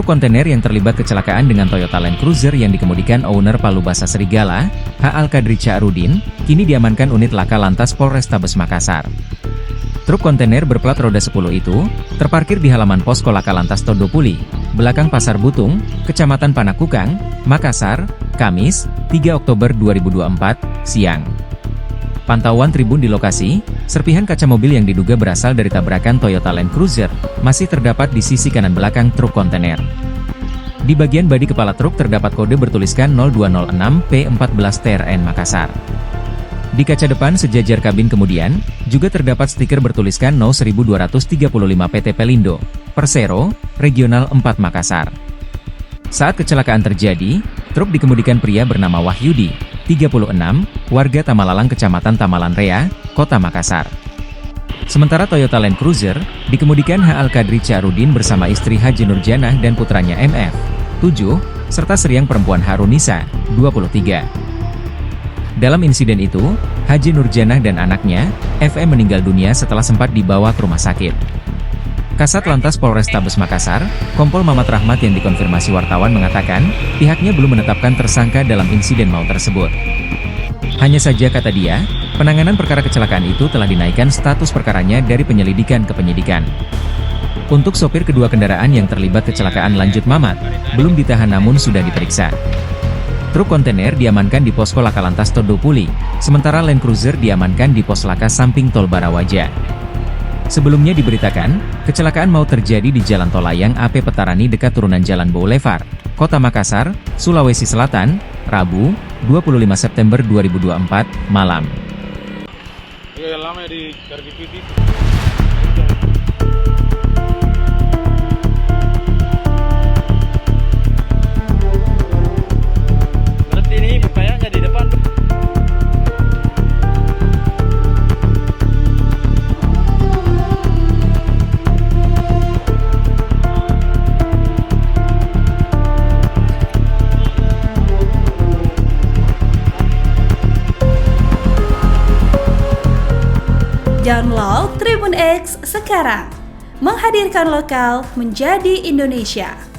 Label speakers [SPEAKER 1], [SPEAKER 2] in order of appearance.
[SPEAKER 1] Truk kontainer yang terlibat kecelakaan dengan Toyota Land Cruiser yang dikemudikan owner Palubasa Serigala, H. Al-Qadri Sya'rudin, kini diamankan unit Laka Lantas Polrestabes Makassar. Truk kontainer berplat roda 10 itu, terparkir di halaman posko Laka Lantas Todopuli, belakang Pasar Butung, Kecamatan Panakukang, Makassar, Kamis, 3 Oktober 2024, siang. Pantauan tribun di lokasi, serpihan kaca mobil yang diduga berasal dari tabrakan Toyota Land Cruiser, masih terdapat di sisi kanan belakang truk kontainer. Di bagian badi kepala truk terdapat kode bertuliskan 0206P14TRN Makassar. Di kaca depan sejajar kabin kemudian, juga terdapat stiker bertuliskan No 1235 PT Pelindo, Persero, Regional 4 Makassar. Saat kecelakaan terjadi, truk dikemudikan pria bernama Wahyudi, 36, warga Tamalalang Kecamatan Tamalan Rea, Kota Makassar. Sementara Toyota Land Cruiser, dikemudikan H. Al-Qadri Sya'rudin bersama istri Haji Nurjanah dan putranya MF, 7, serta seriang perempuan Harunisa, 23. Dalam insiden itu, Haji Nurjanah dan anaknya, FM meninggal dunia setelah sempat dibawa ke rumah sakit. Kasat Lantas Polrestabes Makassar, Kompol Mamat Rahmat yang dikonfirmasi wartawan mengatakan, pihaknya belum menetapkan tersangka dalam insiden maut tersebut. Hanya saja kata dia, penanganan perkara kecelakaan itu telah dinaikkan status perkaranya dari penyelidikan ke penyidikan. Untuk sopir kedua kendaraan yang terlibat kecelakaan lanjut Mamat, belum ditahan namun sudah diperiksa. Truk kontainer diamankan di posko Laka Lantas Todopuli, sementara Land Cruiser diamankan di pos Laka samping Tol Barawaja. Sebelumnya diberitakan, kecelakaan maut terjadi di Jalan Tol Layang AP Petarani dekat turunan Jalan Boulevard, Kota Makassar, Sulawesi Selatan, Rabu, 25 September 2024, malam.
[SPEAKER 2] Berarti ini kayaknya di depan.
[SPEAKER 3] Download Tribun X sekarang, menghadirkan lokal menjadi Indonesia.